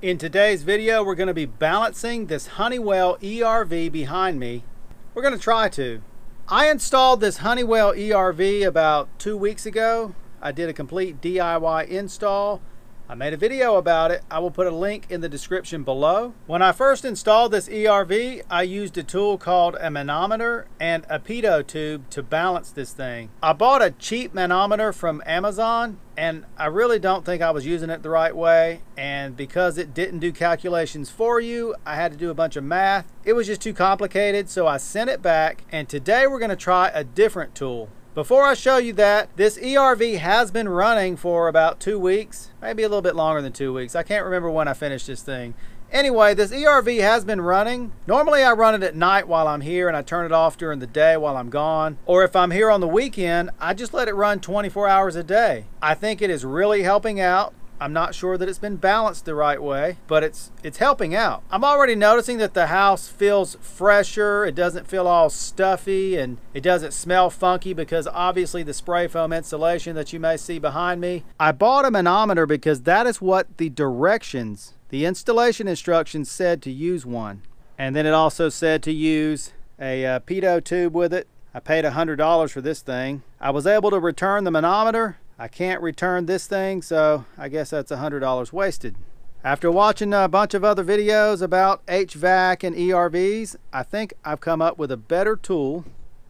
In today's video, we're going to be balancing this Honeywell ERV behind me. We're going to try to. I installed this Honeywell ERV about 2 weeks ago. I did a complete DIY install. I made a video about it. I will put a link in the description below. When I first installed this ERV, I used a tool called a manometer and a pitot tube to balance this thing. I bought a cheap manometer from Amazon, and I really don't think I was using it the right way. And because it didn't do calculations for you, I had to do a bunch of math. It was just too complicated, so I sent it back. And today we're going to try a different tool. Before I show you that, this ERV has been running for about 2 weeks, maybe a little bit longer than 2 weeks. I can't remember when I finished this thing. Anyway, this ERV has been running. Normally I run it at night while I'm here and I turn it off during the day while I'm gone. Or if I'm here on the weekend, I just let it run 24 hours a day. I think it is really helping out. I'm not sure that it's been balanced the right way, but it's helping out. I'm already noticing that the house feels fresher. It doesn't feel all stuffy and it doesn't smell funky because obviously the spray foam insulation that you may see behind me. I bought a manometer because that is what the directions, the installation instructions said to use one. And then it also said to use a pitot tube with it. I paid $100 for this thing. I was able to return the manometer. I can't return this thing, so I guess that's $100 wasted. After watching a bunch of other videos about HVAC and ERVs, I think I've come up with a better tool.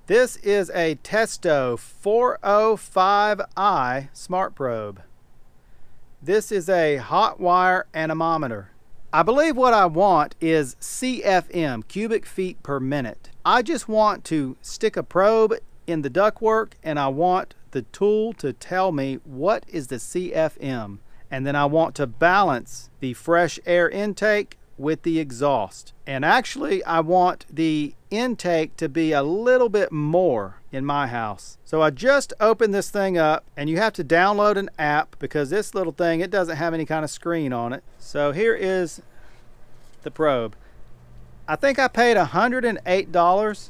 This is a Testo 405i smart probe. This is a hot wire anemometer. I believe what I want is CFM, cubic feet per minute. I just want to stick a probe in the ductwork and I want the tool to tell me what is the CFM, and then I want to balance the fresh air intake with the exhaust. And actually I want the intake to be a little bit more in my house. So I just opened this thing up, and you have to download an app because this little thing, it doesn't have any kind of screen on it. So here is the probe. I think I paid $108.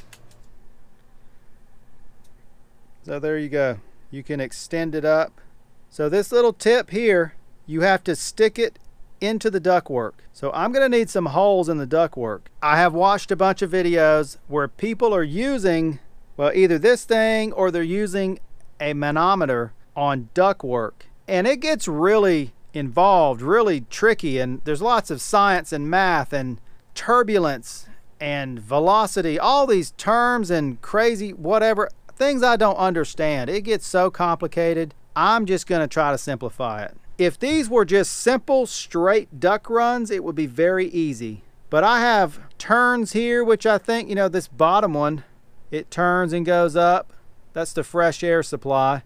So there you go. You can extend it up. So this little tip here, you have to stick it into the ductwork. So I'm going to need some holes in the ductwork. I have watched a bunch of videos where people are using, well, either this thing or they're using a manometer on ductwork. And it gets really involved, really tricky, and there's lots of science and math and turbulence and velocity, all these terms and crazy whatever. Things I don't understand. It gets so complicated. I'm just going to try to simplify it. If these were just simple straight duct runs, it would be very easy. But I have turns here, which I think, you know, this bottom one, it turns and goes up. That's the fresh air supply.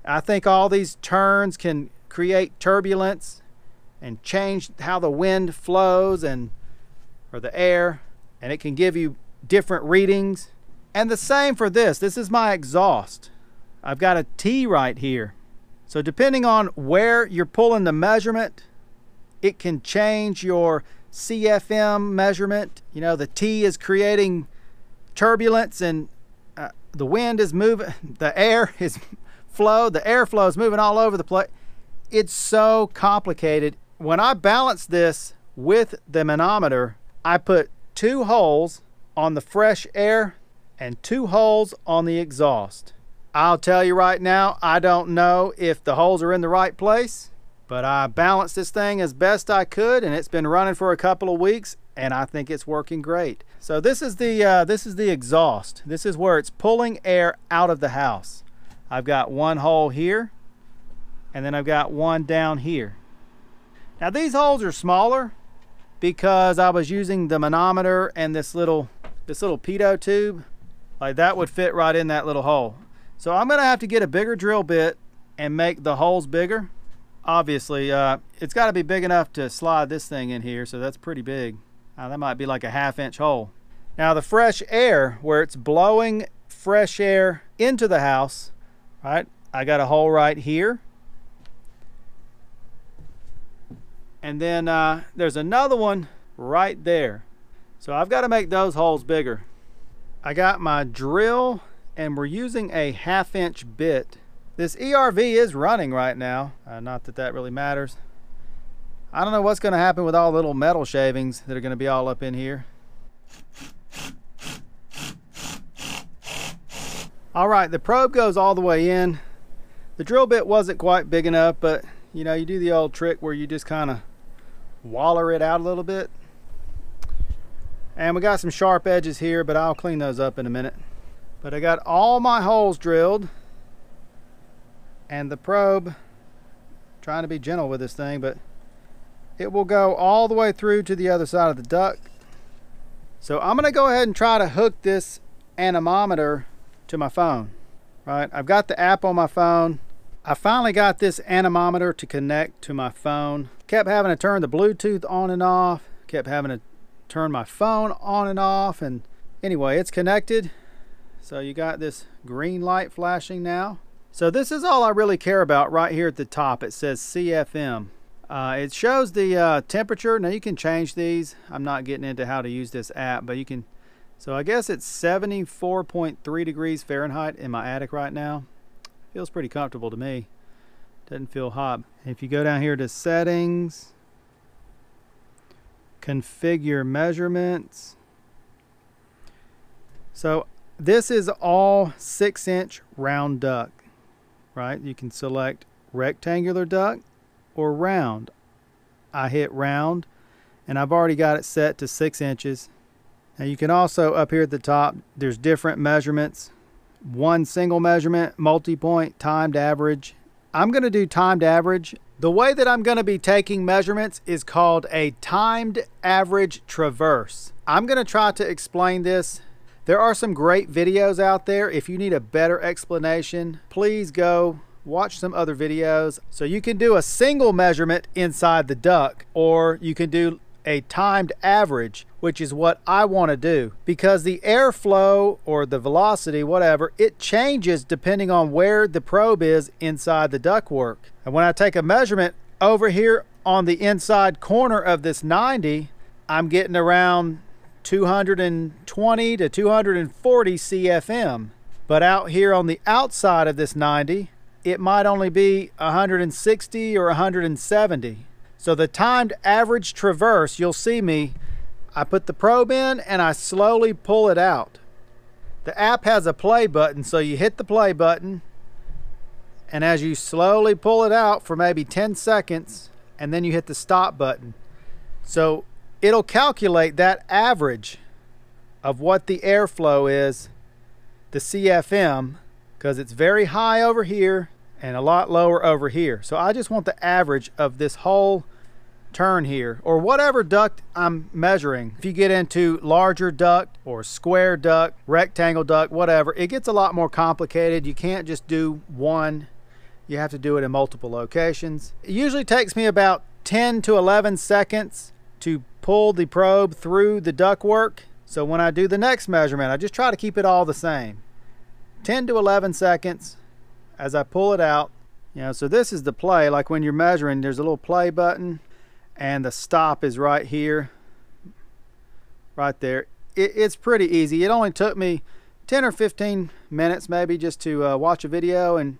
I think all these turns can create turbulence and change how the wind flows or the air, and it can give you different readings. And the same for this. This is my exhaust. I've got a T right here. So depending on where you're pulling the measurement, it can change your CFM measurement. You know, the T is creating turbulence and the wind is moving, the air is the airflow is moving all over the place. It's so complicated. When I balance this with the manometer, I put 2 holes on the fresh air and 2 holes on the exhaust. I'll tell you right now, I don't know if the holes are in the right place, but I balanced this thing as best I could, and it's been running for a couple of weeks, and I think it's working great. So this is the exhaust. This is where it's pulling air out of the house. I've got 1 hole here, and then I've got 1 down here. Now these holes are smaller because I was using the manometer and this little pitot tube. Like that would fit right in that little hole. So I'm gonna have to get a bigger drill bit and make the holes bigger. Obviously, it's gotta be big enough to slide this thing in here, so that's pretty big. That might be like a 1/2 inch hole. Now the fresh air, where it's blowing fresh air into the house, right? I got a hole right here. And then there's another one right there. So I've gotta make those holes bigger. I got my drill, and we're using a 1/2 inch bit. This ERV is running right now. Not that that really matters. I don't know what's going to happen with all the little metal shavings that are going to be all up in here. All right, the probe goes all the way in. The drill bit wasn't quite big enough, but you know, you do the old trick where you just kind of waller it out a little bit. And we got some sharp edges here, but I'll clean those up in a minute. But I got all my holes drilled, and the probe, trying to be gentle with this thing, but it will go all the way through to the other side of the duct. So I'm going to go ahead and try to hook this anemometer to my phone. Right, I've got the app on my phone. I finally got this anemometer to connect to my phone. Kept having to turn the Bluetooth on and off. Kept having to turn my phone on and off. And anyway, it's connected. So you got this green light flashing now. So this is all I really care about right here at the top. It says CFM. It shows the temperature. Now you can change these. I'm not getting into how to use this app, but you can. So I guess it's 74.3 degrees Fahrenheit in my attic right now. Feels pretty comfortable to me. Doesn't feel hot. If you go down here to settings, configure measurements. So this is all 6-inch round duct, right? You can select rectangular duct or round. I hit round, and I've already got it set to 6 inches. Now you can also, up here at the top, there's different measurements. One single measurement, multi-point, timed average. I'm going to do timed average. The way that I'm going to be taking measurements is called a timed average traverse. I'm going to try to explain this. There are some great videos out there. If you need a better explanation, please go watch some other videos. So you can do a single measurement inside the duct, or you can do a timed average, which is what I want to do, because the airflow or the velocity, whatever, it changes depending on where the probe is inside the ductwork. And when I take a measurement over here on the inside corner of this 90, I'm getting around 220 to 240 CFM. But out here on the outside of this 90, it might only be 160 or 170. So the timed average traverse, you'll see me, I put the probe in and I slowly pull it out. The app has a play button, so you hit the play button, and as you slowly pull it out for maybe 10 seconds, and then you hit the stop button. So it'll calculate that average of what the airflow is, the CFM, because it's very high over here and a lot lower over here. So I just want the average of this whole turn here, or whatever duct I'm measuring. If you get into larger duct or square duct, rectangle duct, whatever, it gets a lot more complicated. You can't just do one. You have to do it in multiple locations. It usually takes me about 10 to 11 seconds to pull the probe through the ductwork. So when I do the next measurement, I just try to keep it all the same. 10 to 11 seconds as I pull it out. You know, so this is the play. Like when you're measuring, there's a little play button, and the stop is right here, right there. It's pretty easy. It only took me 10 or 15 minutes maybe just to watch a video and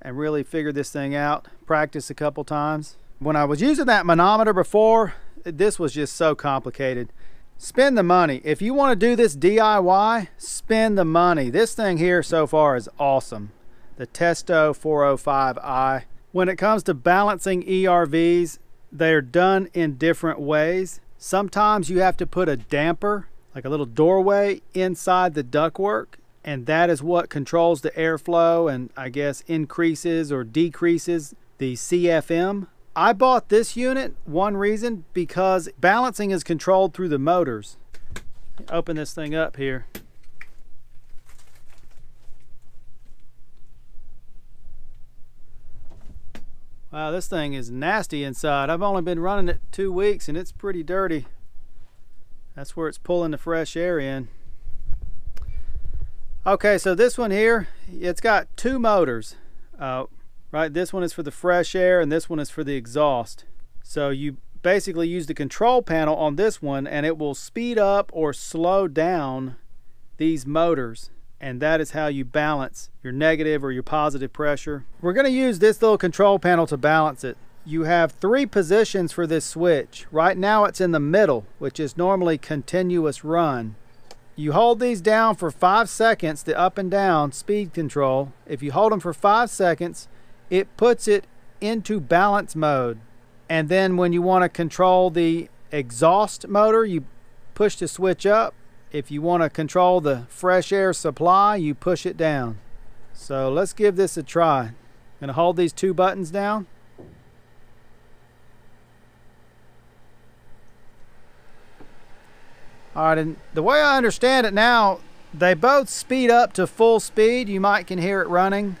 really figure this thing out, practice a couple times. When I was using that manometer before, this was just so complicated. Spend the money. If you want to do this DIY, spend the money. This thing here so far is awesome. The Testo 405i. When it comes to balancing ERVs, they're done in different ways. Sometimes you have to put a damper, like a little doorway, inside the ductwork, and that is what controls the airflow and I guess increases or decreases the CFM. I bought this unit, one reason, because balancing is controlled through the motors. Open this thing up here. Wow, this thing is nasty inside. I've only been running it 2 weeks and it's pretty dirty. That's where it's pulling the fresh air in. Okay, so this one here, it's got two motors. Right, this one is for the fresh air and this one is for the exhaust. So you basically use the control panel on this one and it will speed up or slow down these motors. And that is how you balance your negative or your positive pressure. We're going to use this little control panel to balance it. you have 3 positions for this switch. Right now it's in the middle, which is normally continuous run. You hold these down for 5 seconds, the up and down speed control. If you hold them for 5 seconds, it puts it into balance mode. And then when you want to control the exhaust motor, you push the switch up. If you want to control the fresh air supply, you push it down. So let's give this a try. I'm going to hold these 2 buttons down. Alright, and the way I understand it now, they both speed up to full speed. You might can hear it running.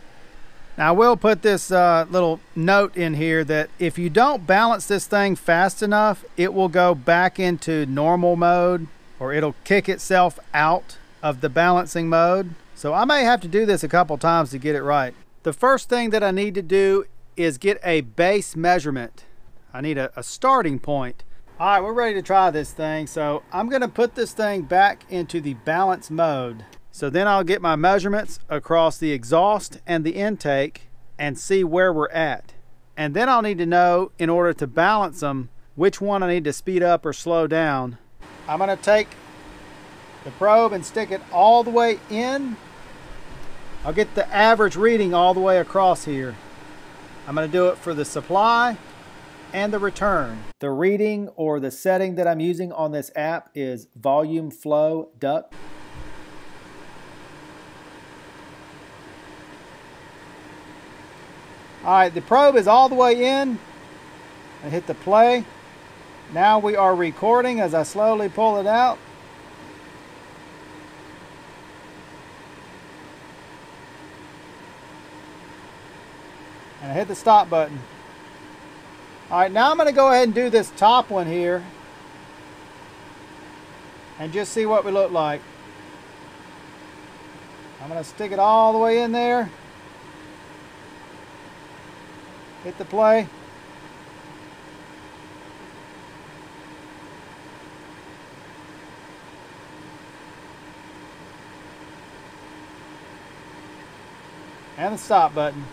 Now I will put this little note in here that if you don't balance this thing fast enough, it will go back into normal mode, or it'll kick itself out of the balancing mode. So I may have to do this a couple times to get it right. The first thing that I need to do is get a base measurement. I need a starting point. Alright, we're ready to try this thing. So I'm going to put this thing back into the balance mode. So then I'll get my measurements across the exhaust and the intake and see where we're at. And then I'll need to know, in order to balance them, which one I need to speed up or slow down. I'm going to take the probe and stick it all the way in. I'll get the average reading all the way across here. I'm going to do it for the supply and the return. The reading or the setting that I'm using on this app is volume flow duct. Alright, the probe is all the way in. I hit the play. Now we are recording as I slowly pull it out. And I hit the stop button. Alright, now I'm going to go ahead and do this top one here and just see what we look like. I'm going to stick it all the way in there. Hit the play. And the stop button.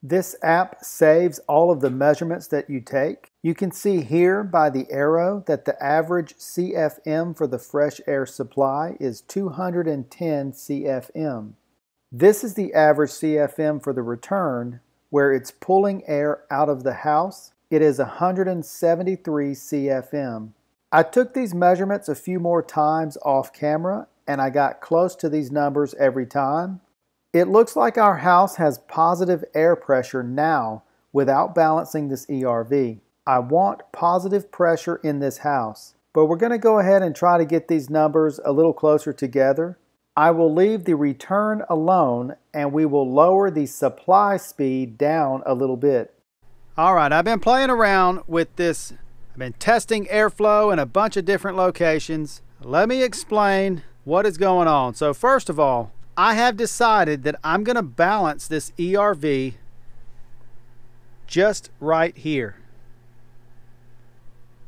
This app saves all of the measurements that you take. You can see here by the arrow that the average CFM for the fresh air supply is 210 CFM. This is the average CFM for the return, where it's pulling air out of the house. It is 173 CFM. I took these measurements a few more times off camera and I got close to these numbers every time. It looks like our house has positive air pressure now without balancing this ERV. I want positive pressure in this house, but we're going to go ahead and try to get these numbers a little closer together. I will leave the return alone and we will lower the supply speed down a little bit. Alright, I've been playing around with this. I've been testing airflow in a bunch of different locations. Let me explain what is going on. So first of all, I have decided that I'm going to balance this ERV just right here.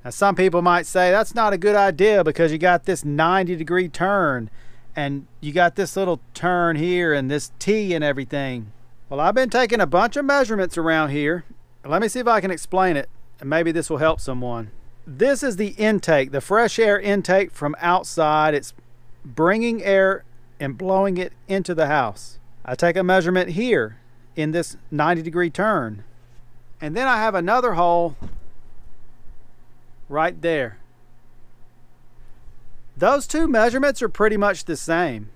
Now some people might say that's not a good idea because you got this 90-degree turn and you got this little turn here and this T and everything. Well, I've been taking a bunch of measurements around here. Let me see if I can explain it, and maybe this will help someone. This is the intake, the fresh air intake from outside. It's bringing air and blowing it into the house. I take a measurement here in this 90-degree turn. And then I have another hole right there. Those two measurements are pretty much the same.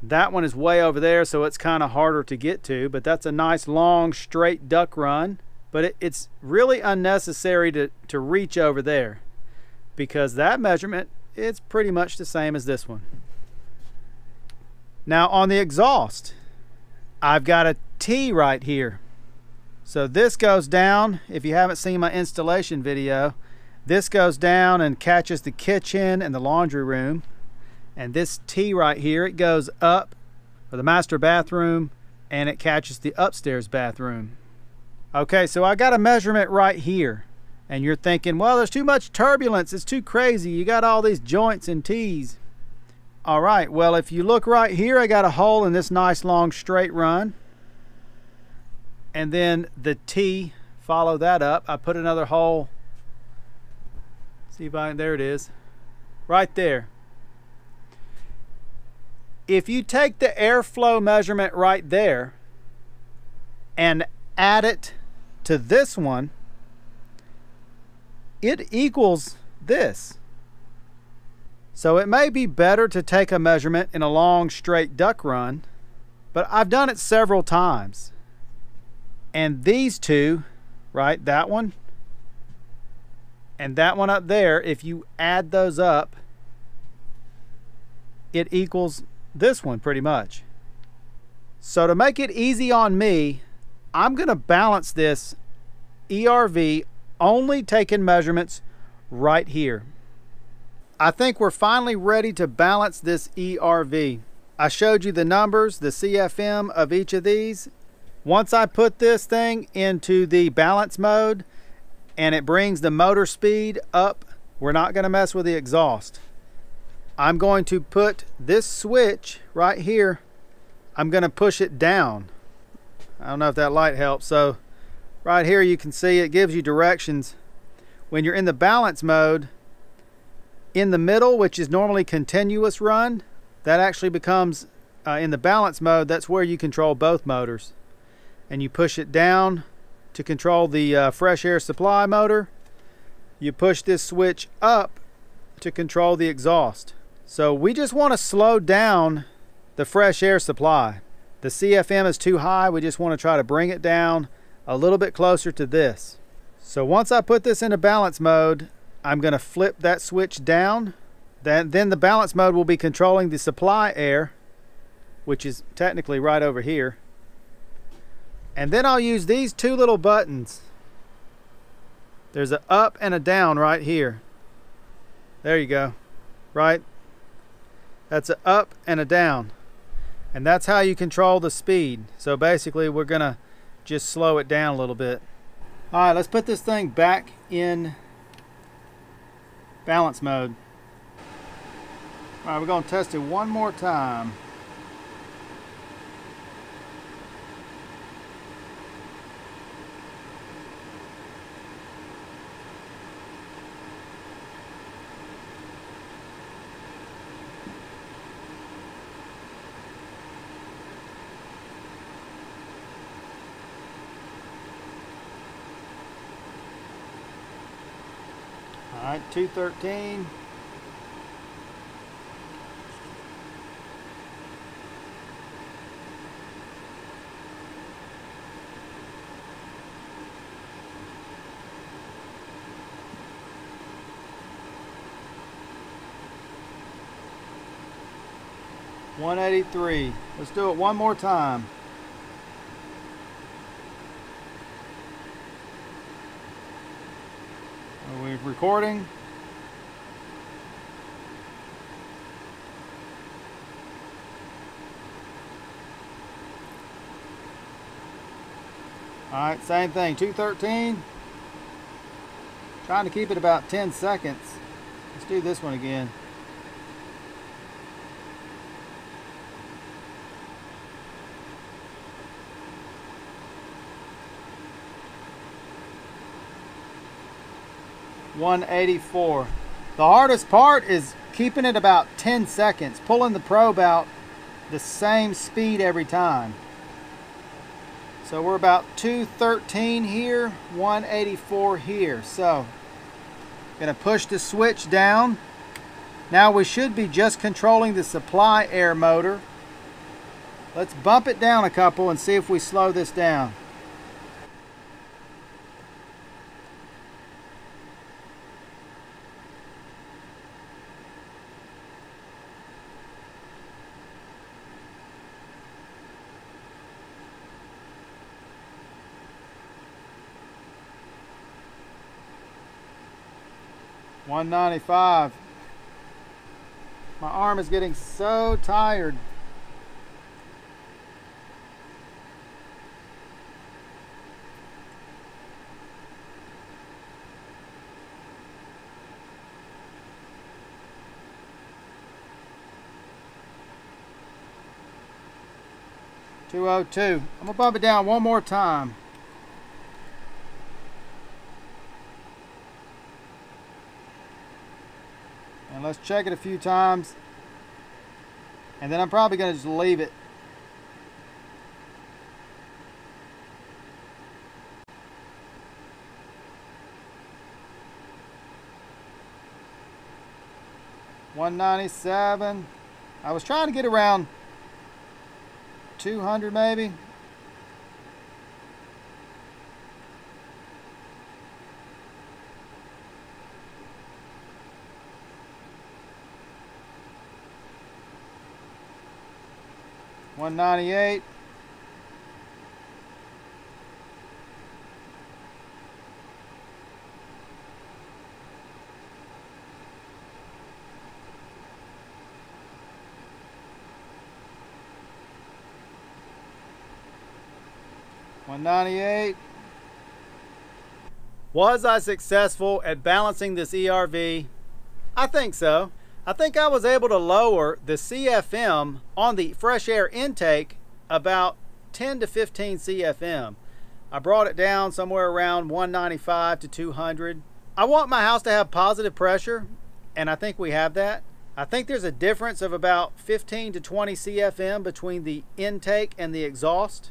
That one is way over there, so it's kind of harder to get to, but that's a nice long straight duck run. But it's really unnecessary to reach over there because that measurement is pretty much the same as this one. Now on the exhaust, I've got a T right here. So this goes down. If you haven't seen my installation video, this goes down and catches the kitchen and the laundry room. And this T right here, it goes up for the master bathroom and it catches the upstairs bathroom. Okay, so I got a measurement right here. And you're thinking, well, there's too much turbulence. It's too crazy. You got all these joints and T's. All right, well, if you look right here, I got a hole in this nice long straight run. And this T right here, it goes up for the master bathroom and it catches the upstairs bathroom. Okay, so I got a measurement right here. And you're thinking, well, there's too much turbulence. It's too crazy. You got all these joints and T's. All right, well, if you look right here, I got a hole in this nice long straight run. and then the T, follow that up. I put another hole. See if I can, there it is. Right there. If you take the airflow measurement right there and add it to this one, it equals this. So it may be better to take a measurement in a long straight duct run, but I've done it several times. And these two, right, that one and that one up there, if you add those up, it equals this one pretty much. So to make it easy on me, I'm going to balance this ERV only taking measurements right here. I think we're finally ready to balance this ERV. I showed you the numbers, the CFM of each of these. Once I put this thing into the balance mode and it brings the motor speed up, we're not going to mess with the exhaust. I'm going to put this switch right here, I'm going to push it down. I don't know if that light helps. So right here you can see it gives you directions. When you're in the balance mode, in the middle, which is normally continuous run, that actually becomes in the balance mode, that's where you control both motors. And you push it down to control the fresh air supply motor. You push this switch up to control the exhaust. So we just want to slow down the fresh air supply. The CFM is too high. We just want to try to bring it down a little bit closer to this. So once I put this into balance mode, I'm going to flip that switch down. Then the balance mode will be controlling the supply air, which is technically right over here. And then I'll use these two little buttons. There's an up and a down right here. There you go. Right? That's an up and a down. And that's how you control the speed. So basically we're going to just slow it down a little bit. Alright, let's put this thing back in balance mode. Alright, we're going to test it one more time. Alright, 213. $183. Let's do it one more time. Are we recording? Alright, same thing, 213. Trying to keep it about 10 seconds. Let's do this one again. $184. The hardest part is keeping it about 10 seconds, pulling the probe out the same speed every time. So we're about 213 here, 184 here. So gonna push the switch down. Now we should be just controlling the supply air motor. Let's bump it down a couple and see if we slow this down. $195. My arm is getting so tired. $202. I'm gonna bump it down one more time. And let's check it a few times. And then I'm probably going to just leave it. $197. I was trying to get around 200 maybe. $198. $198. Was I successful at balancing this ERV? I think so. I think I was able to lower the CFM on the fresh air intake about 10 to 15 CFM. I brought it down somewhere around 195 to 200. I want my house to have positive pressure, and I think we have that. I think there's a difference of about 15 to 20 CFM between the intake and the exhaust,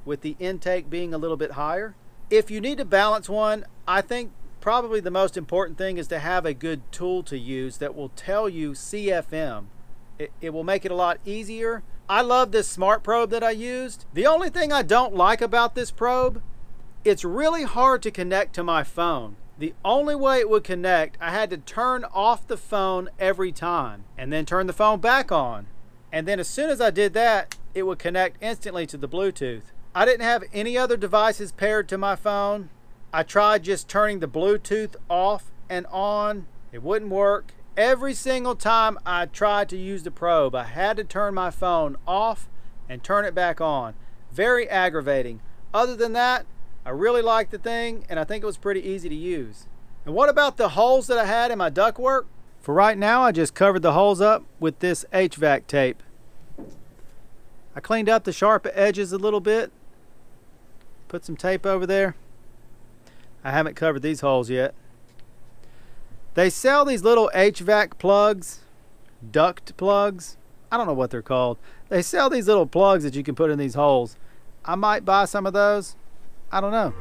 with the intake being a little bit higher. If you need to balance one, I think probably the most important thing is to have a good tool to use that will tell you CFM. It will make it a lot easier. I love this smart probe that I used. The only thing I don't like about this probe, it's really hard to connect to my phone. The only way it would connect, I had to turn off the phone every time and then turn the phone back on. And then as soon as I did that, it would connect instantly to the Bluetooth. I didn't have any other devices paired to my phone. I tried just turning the Bluetooth off and on. It wouldn't work. Every single time I tried to use the probe, I had to turn my phone off and turn it back on. Very aggravating. Other than that, I really liked the thing, and I think it was pretty easy to use. And what about the holes that I had in my ductwork? For right now, I just covered the holes up with this HVAC tape. I cleaned up the sharp edges a little bit. Put some tape over there. I haven't covered these holes yet. They sell these little HVAC plugs, duct plugs. I don't know what they're called. They sell these little plugs that you can put in these holes. I might buy some of those. I don't know.